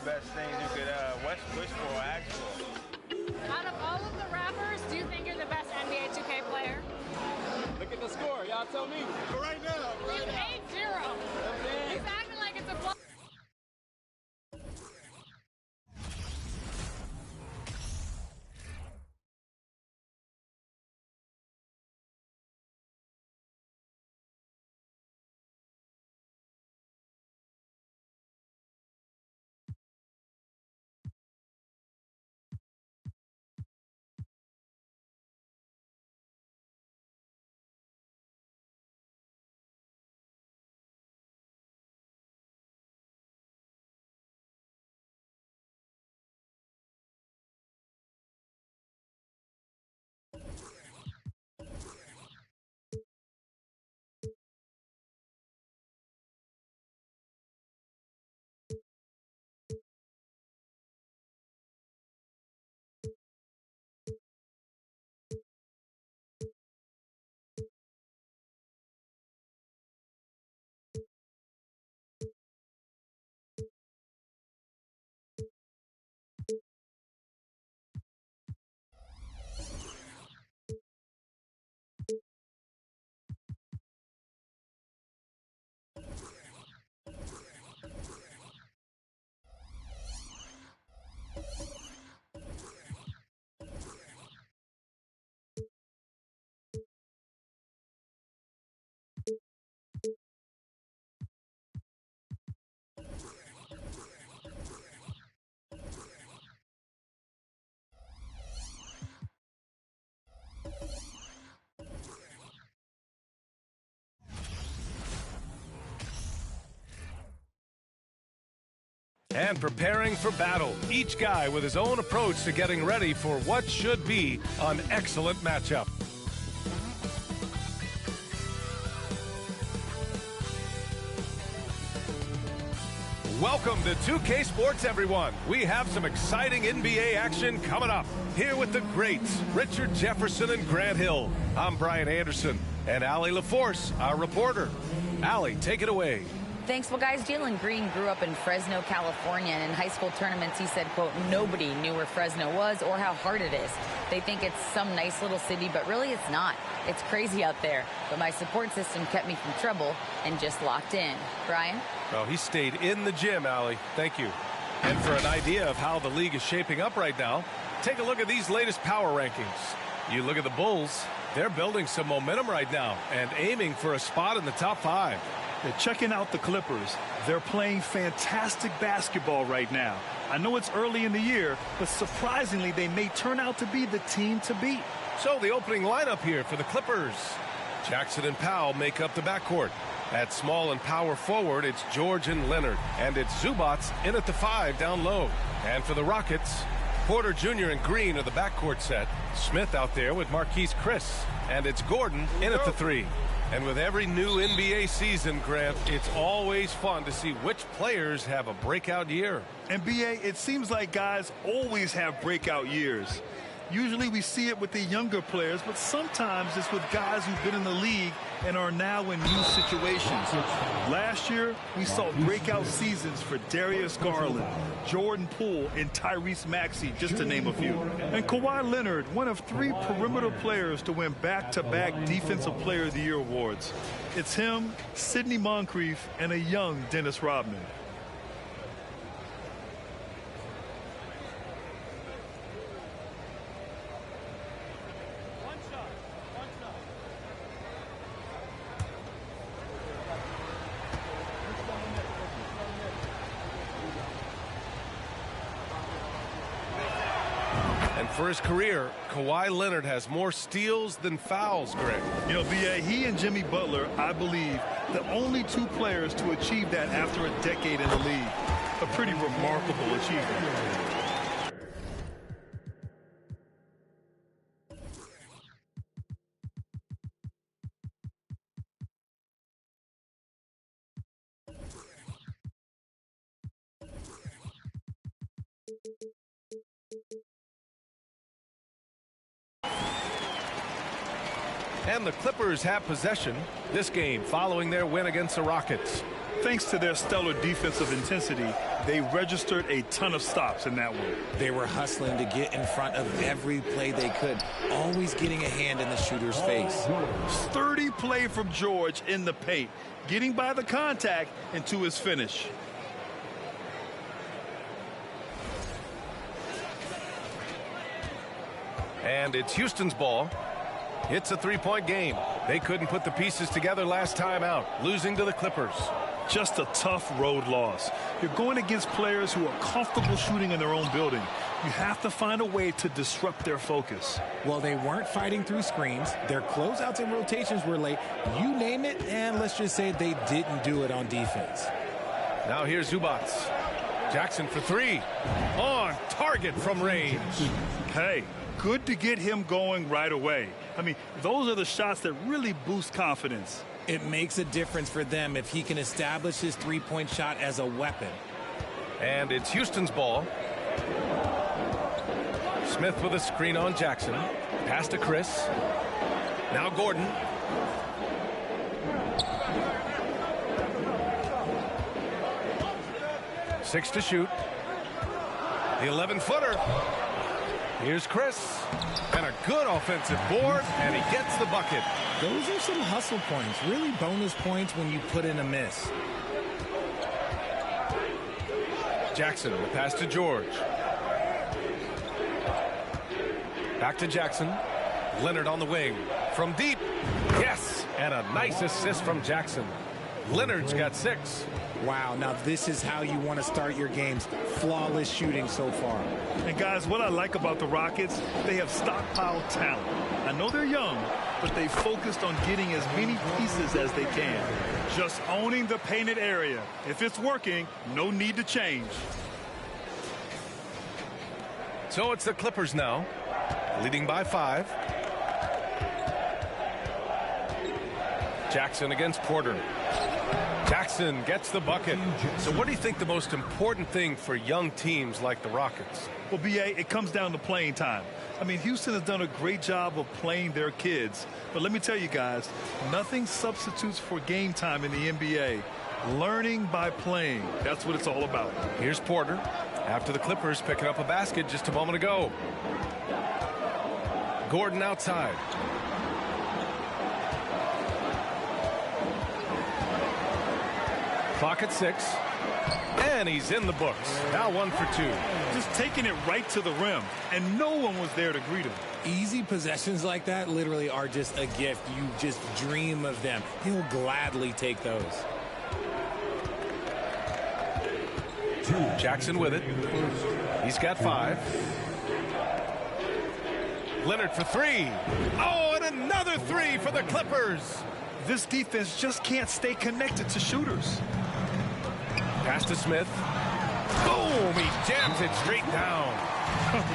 the best things you could wish for or ask for. Out of all of the rappers, do you think you're the best NBA 2K player? Look at the score. Y'all tell me. Right now. He's 8-0. He's acting like it's a blow. And preparing for battle, each guy with his own approach to getting ready for what should be an excellent matchup. Welcome to 2K Sports, everyone. We have some exciting NBA action coming up. Here with the greats, Richard Jefferson and Grant Hill. I'm Brian Anderson, and Allie LaForce, our reporter. Allie, take it away. Thanks. Well, guys, Jalen Green grew up in Fresno, California, and in high school tournaments, he said, quote, nobody knew where Fresno was or how hard it is. They think it's some nice little city, but really it's not. It's crazy out there. But my support system kept me from trouble and just locked in. Brian? Well, he stayed in the gym, Allie. Thank you. And for an idea of how the league is shaping up right now, take a look at these latest power rankings. You look at the Bulls, they're building some momentum right now and aiming for a spot in the top 5. They're checking out the Clippers. They're playing fantastic basketball right now. I know it's early in the year, but surprisingly, they may turn out to be the team to beat. So the opening lineup here for the Clippers. Jackson and Powell make up the backcourt. At small and power forward, it's George and Leonard. And it's Zubats in at the 5 down low. And for the Rockets, Porter Jr. and Green are the backcourt set. Smith out there with Marquise Chris. And it's Gordon in at the 3. And with every new NBA season, Grant, it's always fun to see which players have a breakout year. NBA, it seems like guys always have breakout years. Usually we see it with the younger players, but sometimes it's with guys who've been in the league and are now in new situations. Last year, we saw breakout seasons for Darius Garland, Jordan Poole, and Tyrese Maxey, just to name a few. And Kawhi Leonard, one of 3 perimeter players to win back-to-back Defensive Player of the Year awards. It's him, Sidney Moncrief, and a young Dennis Rodman. For his career, Kawhi Leonard has more steals than fouls, Greg. You know, B.A., he and Jimmy Butler, I believe, the only 2 players to achieve that after a decade in the league. A pretty remarkable achievement. And the Clippers have possession this game following their win against the Rockets. Thanks to their stellar defensive intensity, they registered a ton of stops in that one. They were hustling to get in front of every play they could, always getting a hand in the shooter's face. Sturdy play from George in the paint, getting by the contact and to his finish. And it's Houston's ball. It's a three-point game. They couldn't put the pieces together last time out, losing to the Clippers. Just a tough road loss. You're going against players who are comfortable shooting in their own building. You have to find a way to disrupt their focus. Well, they weren't fighting through screens. Their closeouts and rotations were late. You name it, and let's just say they didn't do it on defense. Now here's Zubac. Jackson for three. On target from range. Hey, good to get him going right away. I mean, those are the shots that really boost confidence. It makes a difference for them if he can establish his three-point shot as a weapon. And it's Houston's ball. Smith with a screen on Jackson. Pass to Chris. Now Gordon. Six to shoot. The 11-footer. Here's Chris. And a good offensive board, and he gets the bucket. Those are some hustle points, really bonus points when you put in a miss. Jackson, the pass to George. Back to Jackson. Leonard on the wing. From deep. Yes! And a nice assist from Jackson. Leonard's got 6. Wow, now this is how you want to start your games. Flawless shooting so far. And guys, what I like about the Rockets, they have stockpiled talent. I know they're young, but they focused on getting as many pieces as they can. Just owning the painted area. If it's working, no need to change. So it's the Clippers now, leading by 5. Jackson against Porter. Jackson gets the bucket. So what do you think the most important thing for young teams like the Rockets? Well, B.A., it comes down to playing time. I mean, Houston has done a great job of playing their kids. But let me tell you guys, nothing substitutes for game time in the NBA. Learning by playing. That's what it's all about. Here's Porter after the Clippers picking up a basket just a moment ago. Gordon outside. Clock at 6. And he's in the books. Now 1 for 2. Just taking it right to the rim, and no one was there to greet him. Easy possessions like that literally are just a gift. You just dream of them. He'll gladly take those. Jackson with it. He's got 5. Leonard for 3. Oh, and another 3 for the Clippers. This defense just can't stay connected to shooters. Pass to Smith. Boom! He jams it straight down.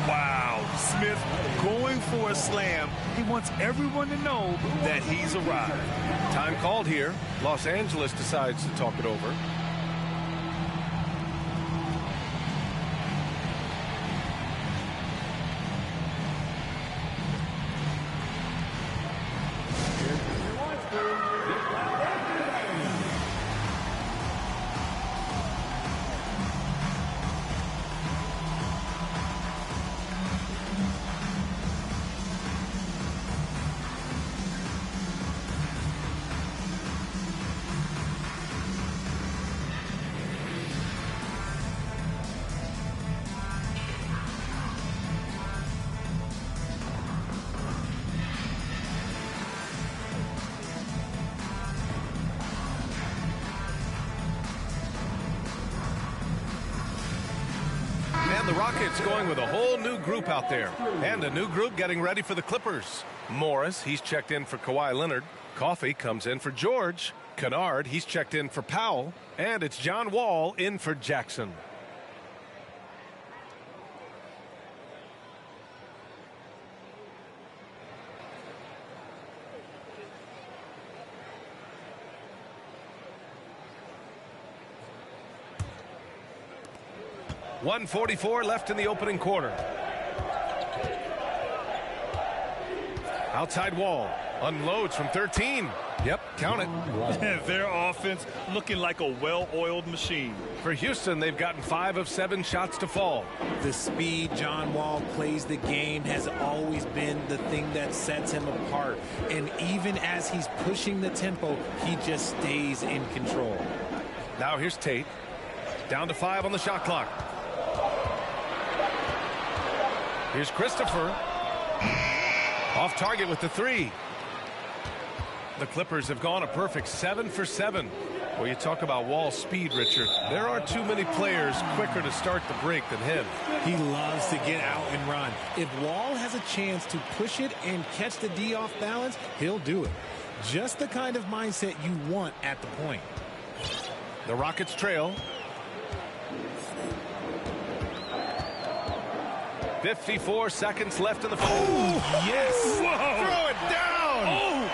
Wow. Smith going for a slam. He wants everyone to know that he's arrived. Time called here. Los Angeles decides to talk it over. The Rockets going with a whole new group out there. And a new group getting ready for the Clippers. Morris, he's checked in for Kawhi Leonard. Coffey comes in for George. Kennard, he's checked in for Powell. And it's John Wall in for Jackson. .144 left in the opening quarter. Outside Wall unloads from 13. Yep, count it. Their offense looking like a well-oiled machine. For Houston, they've gotten 5 of 7 shots to fall. The speed John Wall plays the game has always been the thing that sets him apart. And even as he's pushing the tempo, he just stays in control. Now here's Tate. Down to 5 on the shot clock. Here's Christopher. Off target with the 3. The Clippers have gone a perfect 7 for 7. Well, you talk about Wall's speed, Richard. There are too many players quicker to start the break than him. He loves to get out and run. If Wall has a chance to push it and catch the D off balance, he'll do it. Just the kind of mindset you want at the point. The Rockets trail. 54 seconds left in the fourth. Oh, yes. Whoa. Throw it down.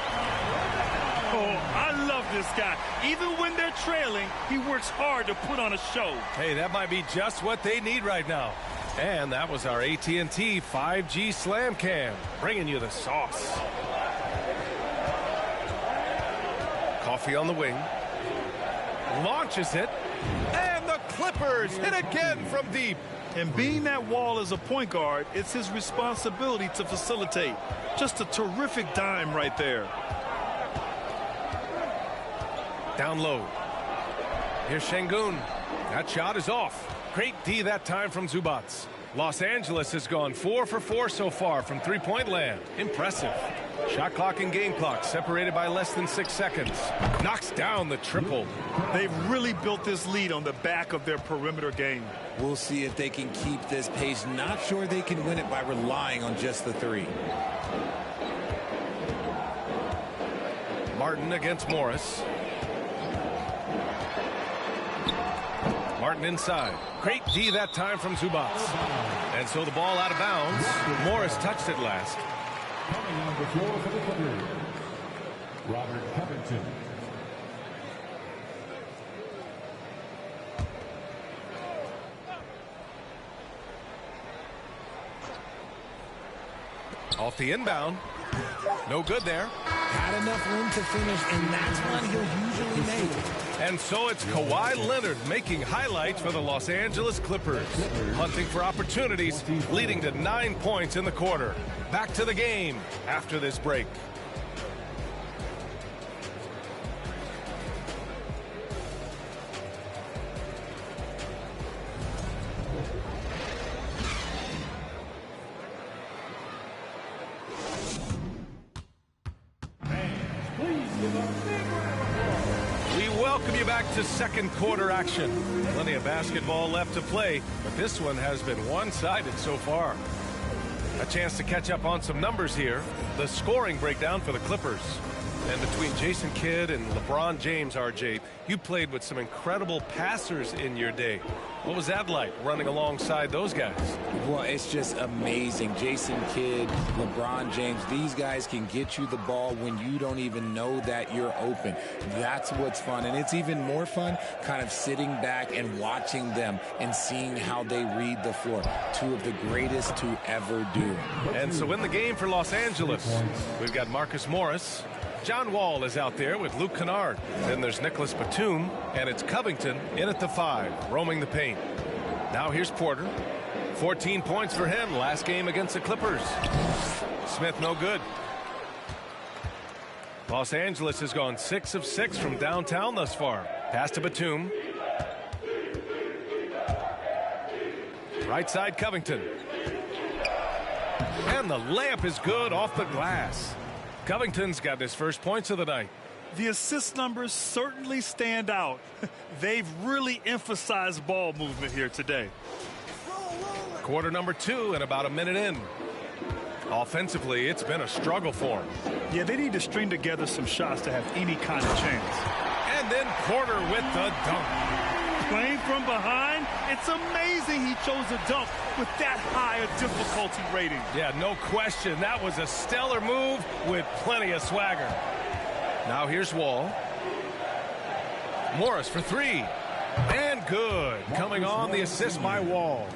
Oh, I love this guy. Even when they're trailing, he works hard to put on a show. Hey, that might be just what they need right now. And that was our AT&T 5G Slam Cam, bringing you the sauce. Coffee on the wing. Launches it. And the Clippers hit again from deep. And being that Wall is a point guard, it's his responsibility to facilitate. Just a terrific dime right there. Down low. Here's Şengün. That shot is off. Great D that time from Zubac. Los Angeles has gone 4 for 4 so far from three-point land. Impressive. Shot clock and game clock separated by less than 6 seconds. Knocks down the triple. They've really built this lead on the back of their perimeter game. We'll see if they can keep this pace. Not sure they can win it by relying on just the 3. Martin against Morris. Martin inside. Great D that time from Zubac. And so the ball out of bounds. Morris touched it last. Coming on the floor for the Clippers, Robert Covington. Off the inbound. No good there. Had enough room to finish, and that's one he'll usually make. And so it's Kawhi Leonard making highlights for the Los Angeles Clippers. Hunting for opportunities, leading to 9 points in the quarter. Back to the game after this break. Welcome you back to second quarter action. Plenty of basketball left to play, but this one has been one-sided so far. A chance to catch up on some numbers here. The scoring breakdown for the Clippers. And between Jason Kidd and LeBron James, RJ, you played with some incredible passers in your day. What was that like, running alongside those guys? Well, it's just amazing. Jason Kidd, LeBron James, these guys can get you the ball when you don't even know that you're open. That's what's fun. And it's even more fun kind of sitting back and watching them and seeing how they read the floor. Two of the greatest to ever do. And so in the game for Los Angeles, we've got Marcus Morris. John Wall is out there with Luke Kennard. Then there's Nicholas Batum, and it's Covington in at the 5, roaming the paint. Now here's Porter. 14 points for him last game against the Clippers. Smith no good. Los Angeles has gone 6 of 6 from downtown thus far. Pass to Batum. Right side Covington. And the layup is good off the glass. Covington's got his first points of the night. The assist numbers certainly stand out. They've really emphasized ball movement here today. Quarter number 2 and about a minute in. Offensively, it's been a struggle for him. Yeah, they need to string together some shots to have any kind of chance. And then Porter with the dunk. Playing from behind, it's amazing he chose a dunk with that high a difficulty rating. Yeah, no question. That was a stellar move with plenty of swagger. Now here's Wall. Morris for 3. And good. Coming on the assist by Wall.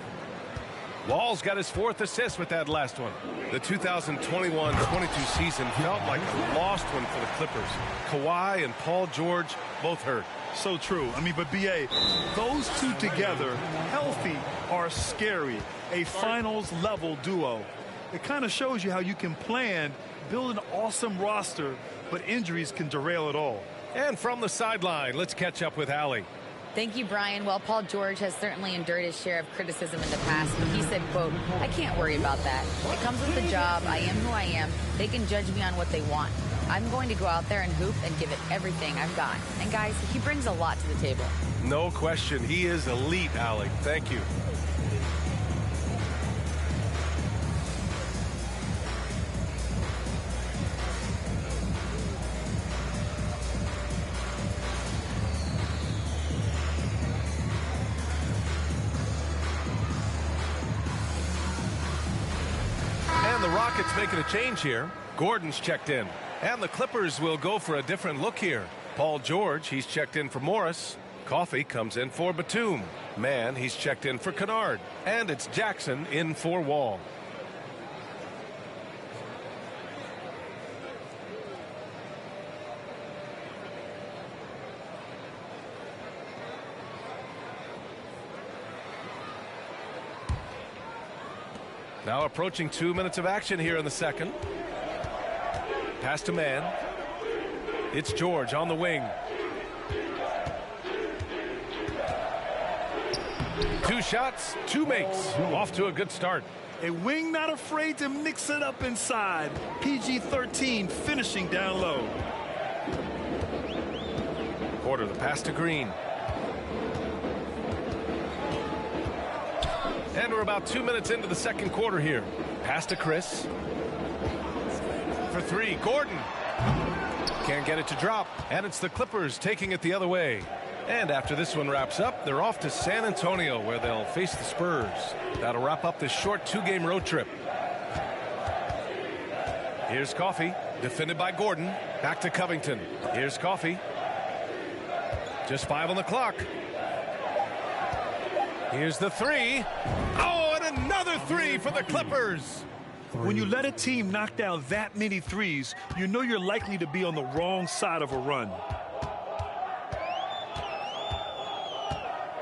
Wall's got his 4th assist with that last one. The 2021-22 season felt like a lost one for the Clippers. Kawhi and Paul George both hurt. So true. I mean, but B.A., those two together, healthy, are scary. A finals-level duo. It kind of shows you how you can plan, build an awesome roster, but injuries can derail it all. And from the sideline, let's catch up with Allie. Thank you, Brian. Well, Paul George has certainly endured his share of criticism in the past, but he said, quote, "I can't worry about that. It comes with the job. I am who I am. They can judge me on what they want. I'm going to go out there and hoop and give it everything I've got." And guys, he brings a lot to the table. No question. He is elite, Allie. Thank you. And the Rockets making a change here. Gordon's checked in. And the Clippers will go for a different look here. Paul George, he's checked in for Morris. Coffee comes in for Batum. Mann, he's checked in for Kennard. And it's Jackson in for Wall. Now approaching 2 minutes of action here in the second. Pass to Mann. It's George on the wing. 2 shots, 2 makes. Off to a good start. A wing not afraid to mix it up inside. PG-13 finishing down low. Porter, the pass to Green. And we're about 2 minutes into the second quarter here. Pass to Chris. For 3, Gordon. Can't get it to drop. And it's the Clippers taking it the other way. And after this one wraps up, they're off to San Antonio, where they'll face the Spurs. That'll wrap up this short 2-game road trip. Here's Coffee, defended by Gordon. Back to Covington. Here's Coffee. Just 5 on the clock. Here's the 3. Oh, and another 3 for the Clippers. When you let a team knock down that many threes, you know you're likely to be on the wrong side of a run.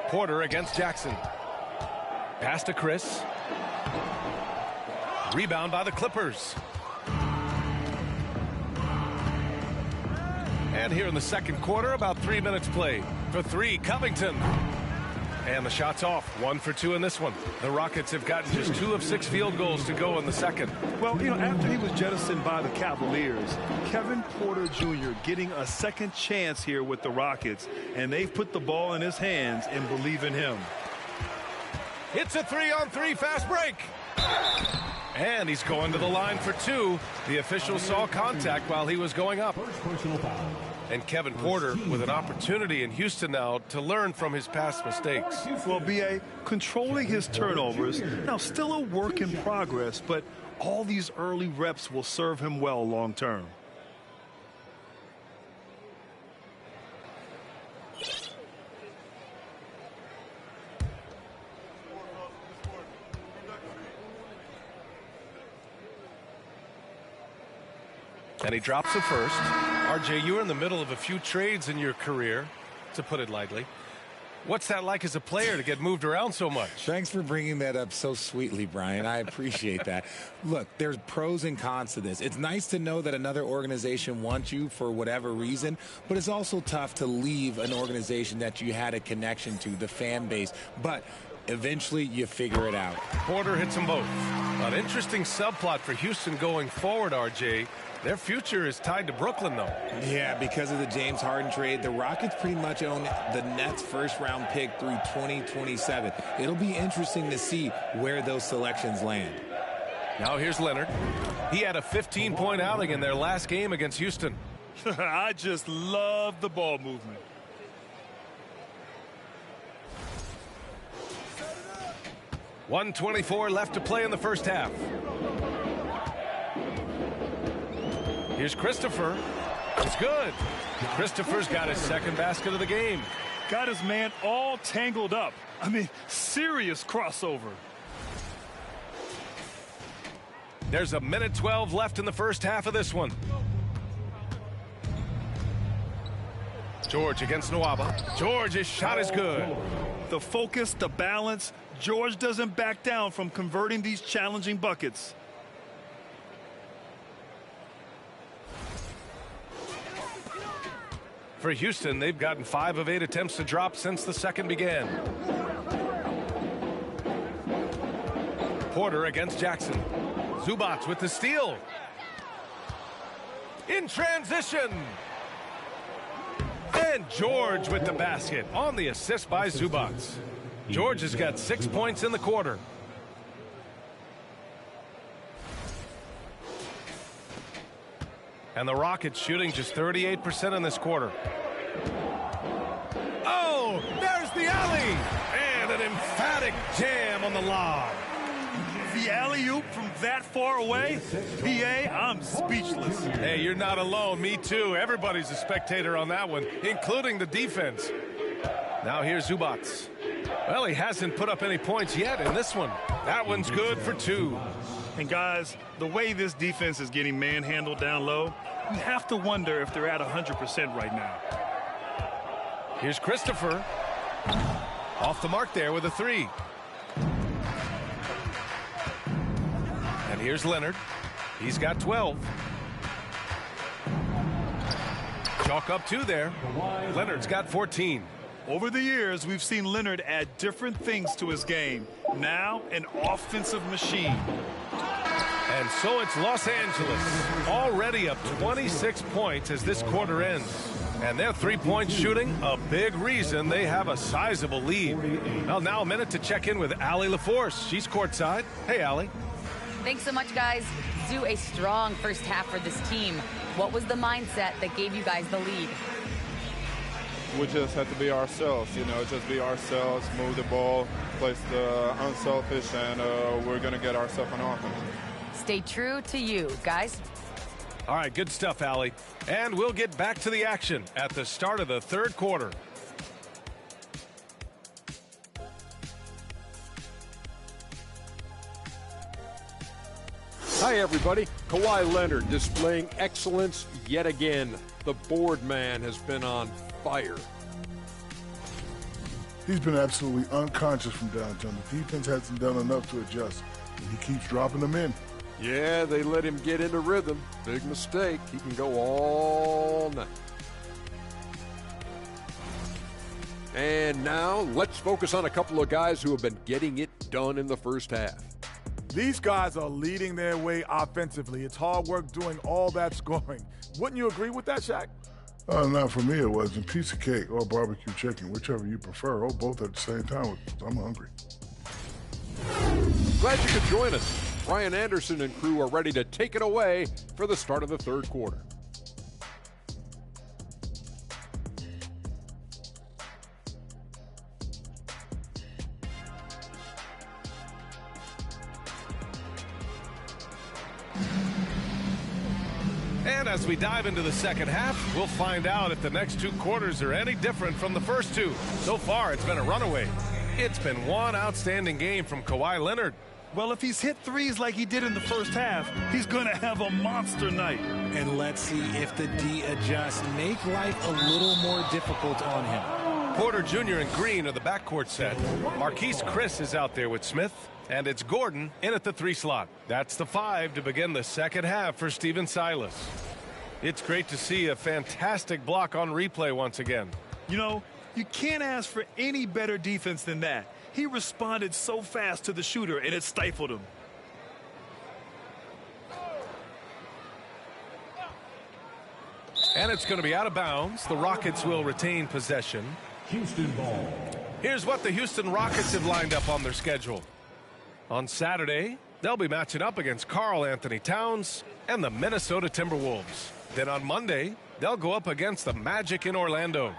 Porter against Jackson. Pass to Chris. Rebound by the Clippers. And here in the second quarter, about 3 minutes played. For 3, Covington. And the shot's off. 1 for 2 in this one. The Rockets have gotten just 2 of 6 field goals to go in the second. Well, you know, after he was jettisoned by the Cavaliers, Kevin Porter Jr. getting a second chance here with the Rockets, and they've put the ball in his hands and believe in him. It's a 3-on-3 fast break. And he's going to the line for 2. The official saw contact while he was going up. First personal foul. And Kevin Porter with an opportunity in Houston now to learn from his past mistakes. Well, B.A., controlling his turnovers, now still a work in progress, but all these early reps will serve him well long term. And he drops the first. RJ, you were in the middle of a few trades in your career, to put it lightly. What's that like as a player to get moved around so much? Thanks for bringing that up so sweetly, Brian. I appreciate that. Look, there's pros and cons to this. It's nice to know that another organization wants you for whatever reason, but it's also tough to leave an organization that you had a connection to, the fan base. But eventually you figure it out. Porter hits them both. An interesting subplot for Houston going forward, RJ. Their future is tied to Brooklyn, though. Yeah, because of the James Harden trade, the Rockets pretty much own the Nets' first-round pick through 2027. It'll be interesting to see where those selections land. Now here's Leonard. He had a 15-point outing in their last game against Houston. I just love the ball movement. .124 left to play in the first half. Here's Christopher. It's good. Christopher's got his second basket of the game. Got his man all tangled up. I mean, serious crossover. There's a minute 12 left in the first half of this one. George against Nwaba. George's shot is good. The focus, the balance. George doesn't back down from converting these challenging buckets. For Houston, they've gotten 5 of 8 attempts to drop since the second began. Porter against Jackson. Zubac with the steal. In transition. And George with the basket on the assist by Zubac. George has got 6 points in the quarter. And the Rockets shooting just 38% in this quarter. Oh, there's the alley. And an emphatic jam on the lob. The alley-oop from that far away? PA, I'm speechless. Hey, you're not alone. Me too. Everybody's a spectator on that one, including the defense. Now here's Zubac. Well, he hasn't put up any points yet in this one. That one's good for 2. And guys, the way this defense is getting manhandled down low, you have to wonder if they're at 100% right now. Here's Christopher. Off the mark there with a 3. And here's Leonard. He's got 12. Chalk up 2 there. Leonard's got 14. Over the years, we've seen Leonard add different things to his game. Now, an offensive machine. And so it's Los Angeles, already up 26 points as this quarter ends. And their three-point shooting, a big reason they have a sizable lead. Well, now a minute to check in with Allie LaForce. She's courtside. Hey, Allie. Thanks so much, guys. Zoo, a strong first half for this team. What was the mindset that gave you guys the lead? We just have to be ourselves, just be ourselves, move the ball, play the unselfish, and we're going to get ourselves an offense. Stay true to you, guys. All right, good stuff, Allie. And we'll get back to the action at the start of the third quarter. Hi, everybody. Kawhi Leonard displaying excellence yet again. The board man has been on fire. He's been absolutely unconscious from downtown. The defense hasn't done enough to adjust, and he keeps dropping them in. Yeah, they let him get into rhythm. Big mistake. He can go all night. And now let's focus on a couple of guys who have been getting it done in the first half. These guys are leading their way offensively. It's hard work doing all that scoring. Wouldn't you agree with that, Shaq? Not for me, it wasn't. Piece of cake or barbecue chicken, whichever you prefer. Oh, both at the same time. I'm hungry. Glad you could join us. Brian Anderson and crew are ready to take it away for the start of the third quarter. And as we dive into the second half, we'll find out if the next 2 quarters are any different from the first 2. So far, it's been a runaway. It's been one outstanding game from Kawhi Leonard. Well, if he's hit threes like he did in the first half, he's going to have a monster night. And let's see if the D adjusts. Make life a little more difficult on him. Porter Jr. and Green are the backcourt set. Marquise Chris is out there with Smith. And it's Gordon in at the 3 slot. That's the 5 to begin the second half for Stephen Silas. It's great to see a fantastic block on replay once again. You know, you can't ask for any better defense than that. He responded so fast to the shooter, and it stifled him. And it's going to be out of bounds. The Rockets will retain possession. Houston ball. Here's what the Houston Rockets have lined up on their schedule. On Saturday, they'll be matching up against Karl Anthony Towns and the Minnesota Timberwolves. Then on Monday, they'll go up against the Magic in Orlando.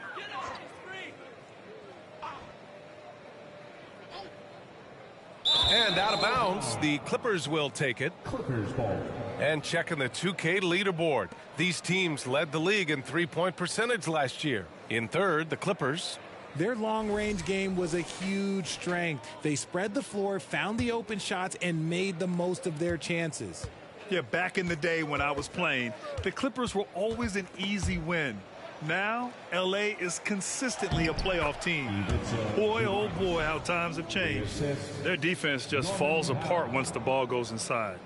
And out of bounds, the Clippers will take it. Clippers ball. And checking the 2K leaderboard. These teams led the league in three-point percentage last year. In third, the Clippers. Their long-range game was a huge strength. They spread the floor, found the open shots, and made the most of their chances. Yeah, back in the day when I was playing, the Clippers were always an easy win. Now, L.A. is consistently a playoff team. Boy, oh boy, how times have changed. Their defense just falls apart once the ball goes inside.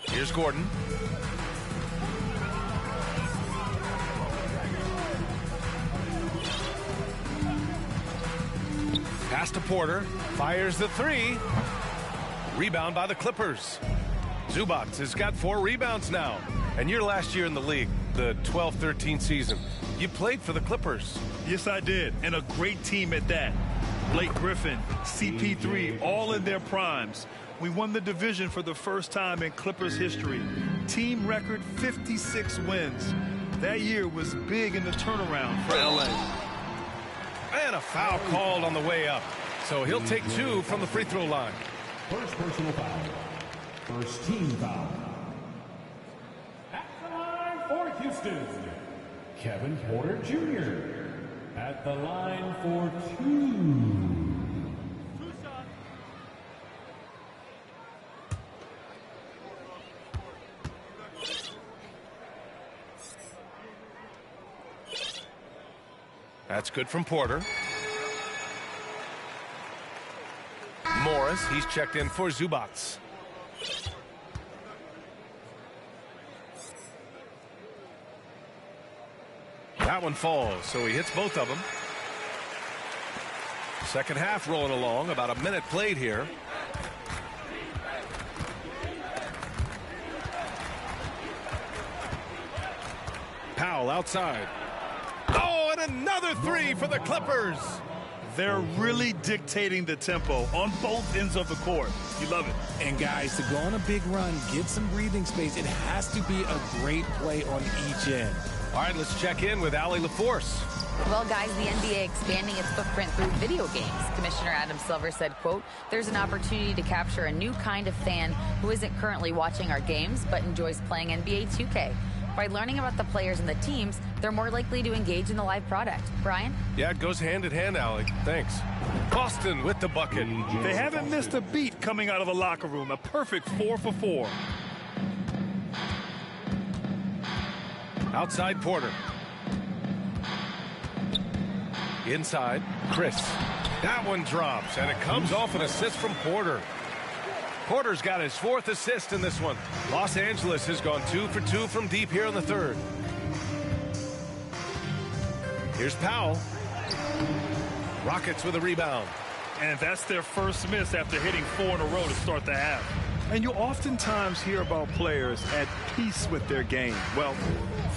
Here's Gordon. Pass to Porter. Fires the three. Rebound by the Clippers. Zubac has got 4 rebounds now. And your last year in the league, the 12-13 season, you played for the Clippers. Yes, I did, and a great team at that. Blake Griffin, CP3, all in their primes. We won the division for the first time in Clippers history. Team record 56 wins. That year was big in the turnaround for LA. And a foul called on the way up. So he'll take 2 from the free throw line. First personal foul. First team foul. At the line for Houston, Kevin Porter Jr. At the line for 2. That's good from Porter. Morris, he's checked in for Zubac. That one falls, so he hits both of them. Second half rolling along, about a minute played here. Powell outside. Oh, and another 3 for the Clippers. They're really dictating the tempo on both ends of the court. You love it. And guys, to go on a big run, get some breathing space, it has to be a great play on each end. All right, let's check in with Allie LaForce. Well, guys, the NBA expanding its footprint through video games. Commissioner Adam Silver said, quote, "There's an opportunity to capture a new kind of fan who isn't currently watching our games but enjoys playing NBA 2K. By learning about the players and the teams, they're more likely to engage in the live product." Brian? Yeah, it goes hand in hand, Allie. Thanks. Boston with the bucket. They haven't missed a beat coming out of the locker room. A perfect 4 for 4. Outside Porter. Inside, Chris. That one drops, and it comes off an assist from Porter. Porter's got his 4th assist in this one. Los Angeles has gone 2 for 2 from deep here in the third. Here's Powell. Rockets with a rebound. And that's their first miss after hitting 4 in a row to start the half. And you oftentimes hear about players at peace with their game. Well,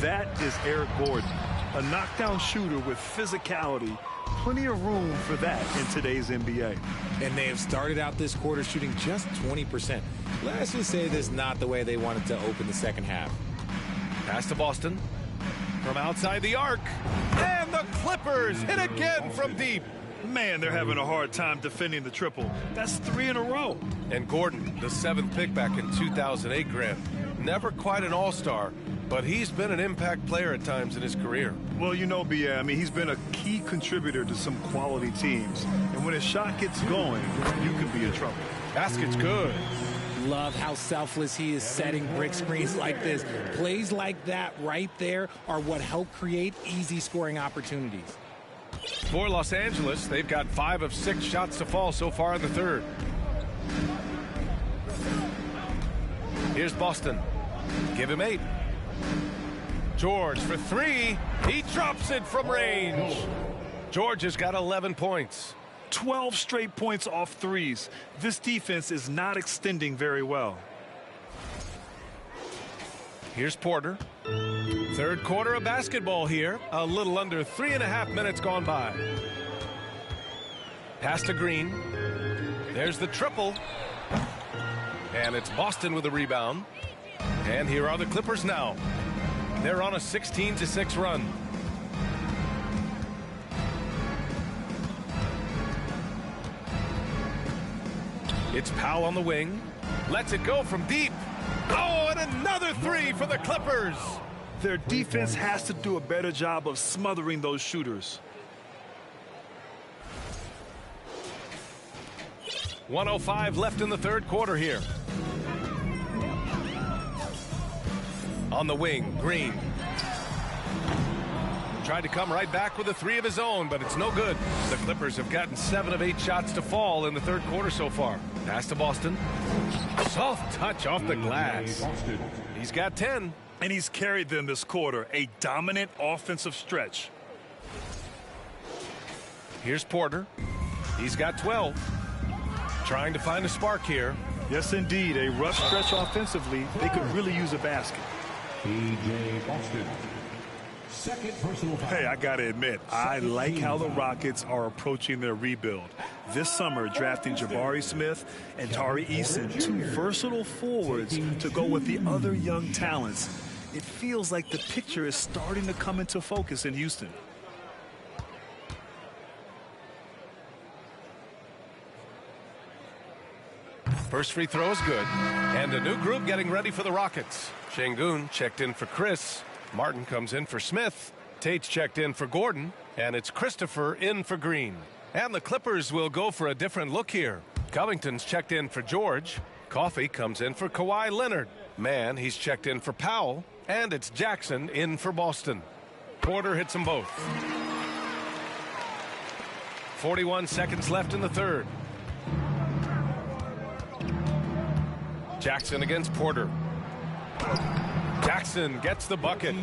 that is Eric Gordon, a knockdown shooter with physicality. Plenty of room for that in today's NBA. And they have started out this quarter shooting just 20%. Let's just say this is not the way they wanted to open the second half. Pass to Boston. From outside the arc. And the Clippers hit again from deep. Man, they're having a hard time defending the triple. That's 3 in a row. And Gordon, the 7th pick back in 2008, Grant. Never quite an all-star, but he's been an impact player at times in his career. Well, you know, B.A., I mean, he's been a key contributor to some quality teams. And when his shot gets going, you could be in trouble. Basket's good. Love how selfless he is setting brick screens like this. Plays like that right there are what help create easy scoring opportunities. For Los Angeles, they've got 5 of 6 shots to fall so far in the third. Here's Boston. Give him 8. George for 3. He drops it from range. George has got 11 points. 12 straight points off threes. This defense is not extending very well. Here's Porter. Third quarter of basketball here. A little under 3.5 minutes gone by. Pass to Green. There's the triple. And it's Boston with a rebound. And here are the Clippers now. They're on a 16-6 run. It's Powell on the wing. Lets it go from deep. Oh, and another 3 for the Clippers. Their defense has to do a better job of smothering those shooters. 1:05 left in the third quarter here. On the wing, Green. Tried to come right back with a three of his own, but it's no good. The Clippers have gotten 7 of 8 shots to fall in the third quarter so far. Pass to Boston. Soft touch off the glass. He's got 10. And he's carried them this quarter. A dominant offensive stretch. Here's Porter. He's got 12. Trying to find a spark here. Yes, indeed. A rough stretch offensively. They could really use a basket. P.J. Boston. Second personal foul. Hey, I got to admit, I like how the Rockets are approaching their rebuild. This summer, drafting Jabari Smith and Tari Eason, 2 versatile forwards to go with the other young talents. It feels like the picture is starting to come into focus in Houston. First free throw is good. And a new group getting ready for the Rockets. Şengün checked in for Chris. Martin comes in for Smith. Tate's checked in for Gordon. And it's Christopher in for Green. And the Clippers will go for a different look here. Covington's checked in for George. Coffey comes in for Kawhi Leonard. Mann, he's checked in for Powell. And it's Jackson in for Boston. Porter hits them both. 41 seconds left in the third. Jackson against Porter. Jackson gets the bucket.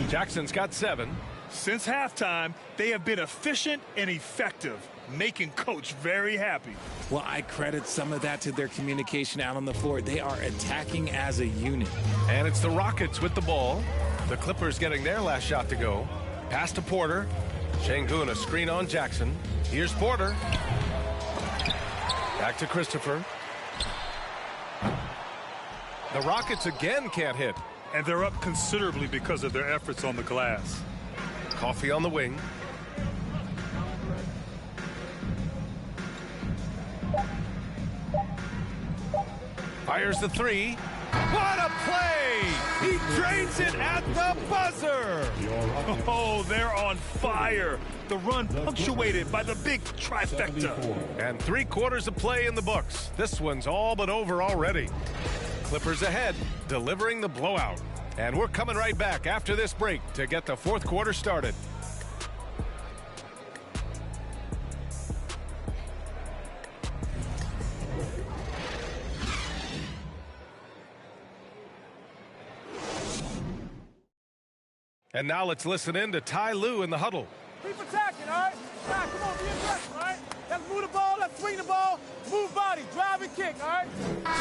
Jackson's got 7. Since halftime, they have been efficient and effective, making Coach very happy. Well, I credit some of that to their communication out on the floor. They are attacking as a unit. And it's the Rockets with the ball. The Clippers getting their last shot to go. Pass to Porter. Şengün, a screen on Jackson. Here's Porter. Back to Christopher. The Rockets again can't hit. And they're up considerably because of their efforts on the glass. Coffey on the wing. Fires the 3. What a play! He drains it at the buzzer! Oh, they're on fire. The run punctuated by the big trifecta. And 3 quarters of play in the books. This one's all but over already. Clippers ahead, delivering the blowout. And we're coming right back after this break to get the fourth quarter started. And now let's listen in to Ty Lue in the huddle. Keep attacking, all right? Nah, come on, be aggressive, all right? Let's move the ball, let's swing the ball, move body, drive and kick, all right?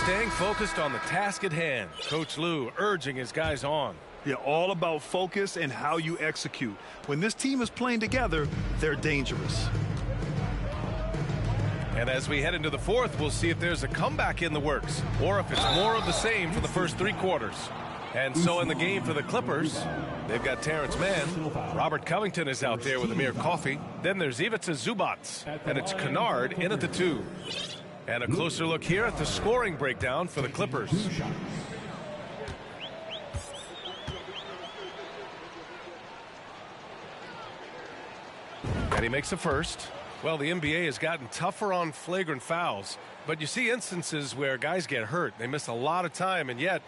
Staying focused on the task at hand. Coach Lue urging his guys on. Yeah, all about focus and how you execute. When this team is playing together, they're dangerous. And as we head into the fourth, we'll see if there's a comeback in the works or if it's more of the same for the first 3 quarters. And so in the game for the Clippers, they've got Terrence Mann. Robert Covington is out there with Amir Coffey. Then there's Ivica Zubac. And it's Kennard in at the 2. And a closer look here at the scoring breakdown for the Clippers. And he makes the first. Well, the NBA has gotten tougher on flagrant fouls. But you see instances where guys get hurt. They miss a lot of time, and yet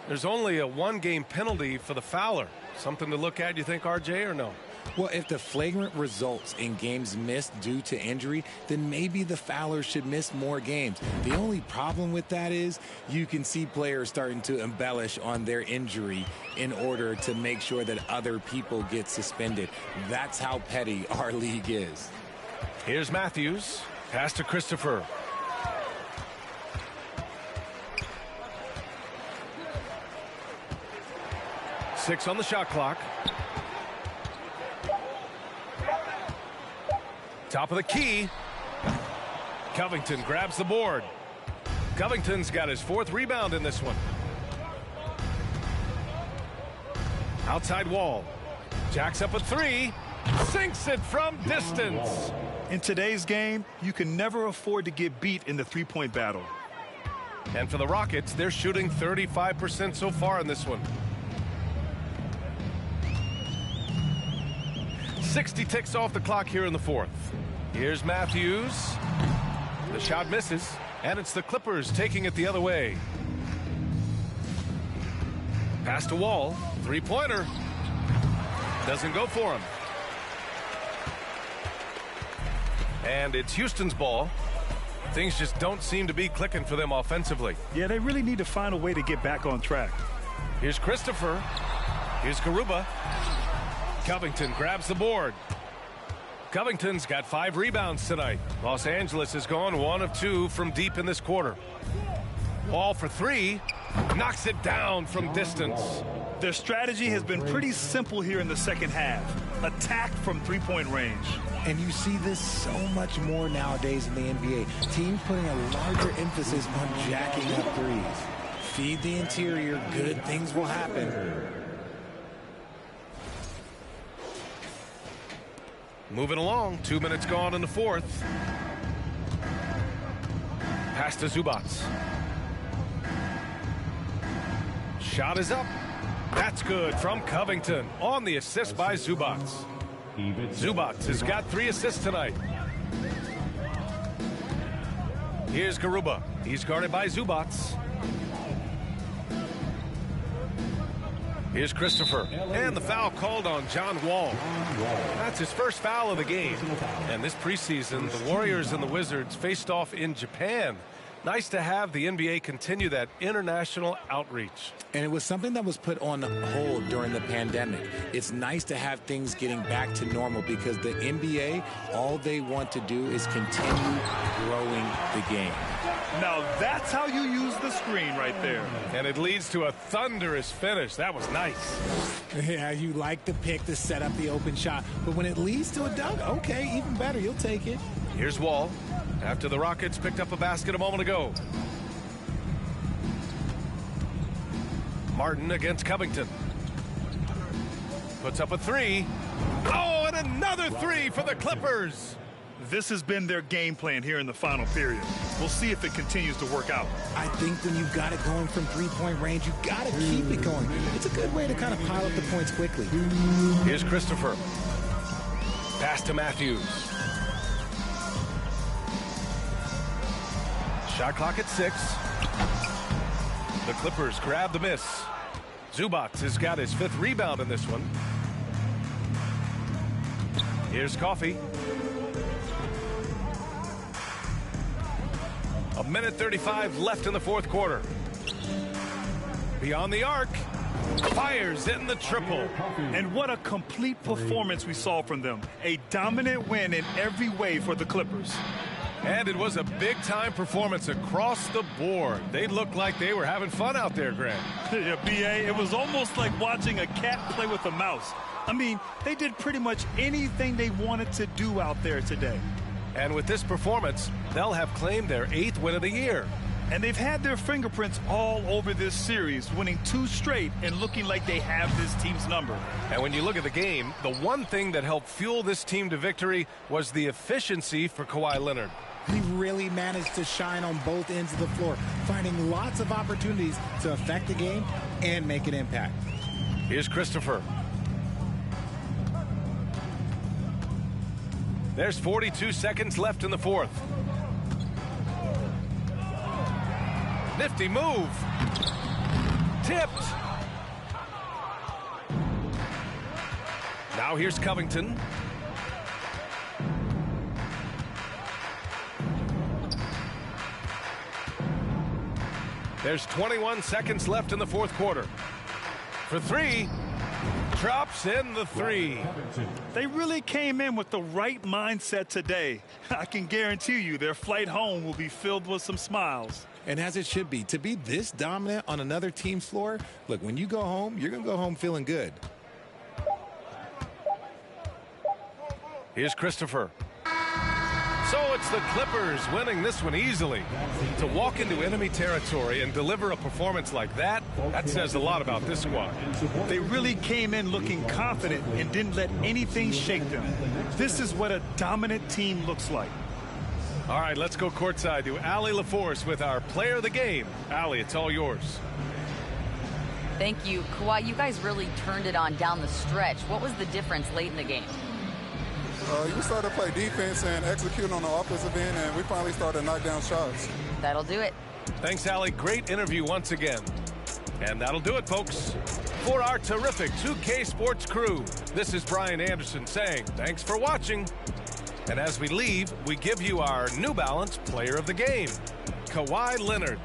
there's only a 1-game penalty for the fouler. Something to look at, you think, RJ, or no? Well, if the flagrant results in games missed due to injury, then maybe the fouler should miss more games. The only problem with that is you can see players starting to embellish on their injury in order to make sure that other people get suspended. That's how petty our league is. Here's Matthews. Pass to Christopher. Six on the shot clock. Top of the key. Covington grabs the board. Covington's got his 4th rebound in this one. Outside wall. Jacks up a 3. Sinks it from distance. In today's game, you can never afford to get beat in the three-point battle. And for the Rockets, they're shooting 35% so far in this one. 60 ticks off the clock here in the fourth. Here's Matthews. The shot misses, and it's the Clippers taking it the other way. Pass to Wall. Three-pointer. Doesn't go for him. And it's Houston's ball. Things just don't seem to be clicking for them offensively. Yeah, they really need to find a way to get back on track. Here's Christopher. Here's Garuba. Covington grabs the board. Covington's got 5 rebounds tonight. Los Angeles has gone 1 of 2 from deep in this quarter. Wall for 3. Knocks it down from distance. Their strategy has been pretty simple here in the second half. Attack from three-point range. And you see this so much more nowadays in the NBA. Teams putting a larger emphasis on jacking up threes. Feed the interior, good things will happen. Moving along, 2 minutes gone in the fourth. Pass to Zubac. Shot is up. That's good from Covington on the assist by Zubac. Zubac has got 3 assists tonight. Here's Garuba. He's guarded by Zubac. Here's Christopher. And the foul called on John Wall. That's his first foul of the game. And this preseason, the Warriors and the Wizards faced off in Japan. Nice to have the NBA continue that international outreach. And it was something that was put on hold during the pandemic. It's nice to have things getting back to normal because the NBA, all they want to do is continue growing the game. Now that's how you use the screen right there. And it leads to a thunderous finish. That was nice. Yeah, you like the pick to set up the open shot. But when it leads to a dunk, okay, even better. You'll take it. Here's Wall. After the Rockets picked up a basket a moment ago. Martin against Covington. Puts up a 3. Oh, and another 3 for the Clippers. This has been their game plan here in the final period. We'll see if it continues to work out. I think when you've got it going from three-point range, you've got to keep it going. It's a good way to kind of pile up the points quickly. Here's Christopher. Pass to Matthews. Shot clock at 6. The Clippers grab the miss. Zubac has got his 5th rebound in this one. Here's Coffey. A minute 35 left in the fourth quarter. Beyond the arc. Fires in the triple. And what a complete performance we saw from them. A dominant win in every way for the Clippers. And it was a big-time performance across the board. They looked like they were having fun out there, Grant. Yeah, B.A., it was almost like watching a cat play with a mouse. I mean, they did pretty much anything they wanted to do out there today. And with this performance, they'll have claimed their 8th win of the year. And they've had their fingerprints all over this series, winning 2 straight and looking like they have this team's number. And when you look at the game, the one thing that helped fuel this team to victory was the efficiency for Kawhi Leonard. He really managed to shine on both ends of the floor, finding lots of opportunities to affect the game and make an impact. Here's Christopher. There's 42 seconds left in the fourth. Nifty move. Tipped. Now here's Covington. There's 21 seconds left in the fourth quarter. For 3. Drops in the 3. They really came in with the right mindset today. I can guarantee you their flight home will be filled with some smiles. And as it should be, to be this dominant on another team's floor, look, when you go home, you're going to go home feeling good. Here's Christopher. So it's the Clippers winning this one easily. To walk into enemy territory and deliver a performance like that, that says a lot about this squad. They really came in looking confident and didn't let anything shake them. This is what a dominant team looks like. All right, let's go courtside to Allie LaForce with our player of the game. Allie, it's all yours. Thank you. Kawhi, you guys really turned it on down the stretch. What was the difference late in the game? You started to play defense and execute on the offensive end, and we finally started to knock down shots. That'll do it. Thanks, Allie. Great interview once again. And that'll do it, folks. For our terrific 2K Sports crew, this is Brian Anderson saying thanks for watching. And as we leave, we give you our New Balance Player of the Game, Kawhi Leonard.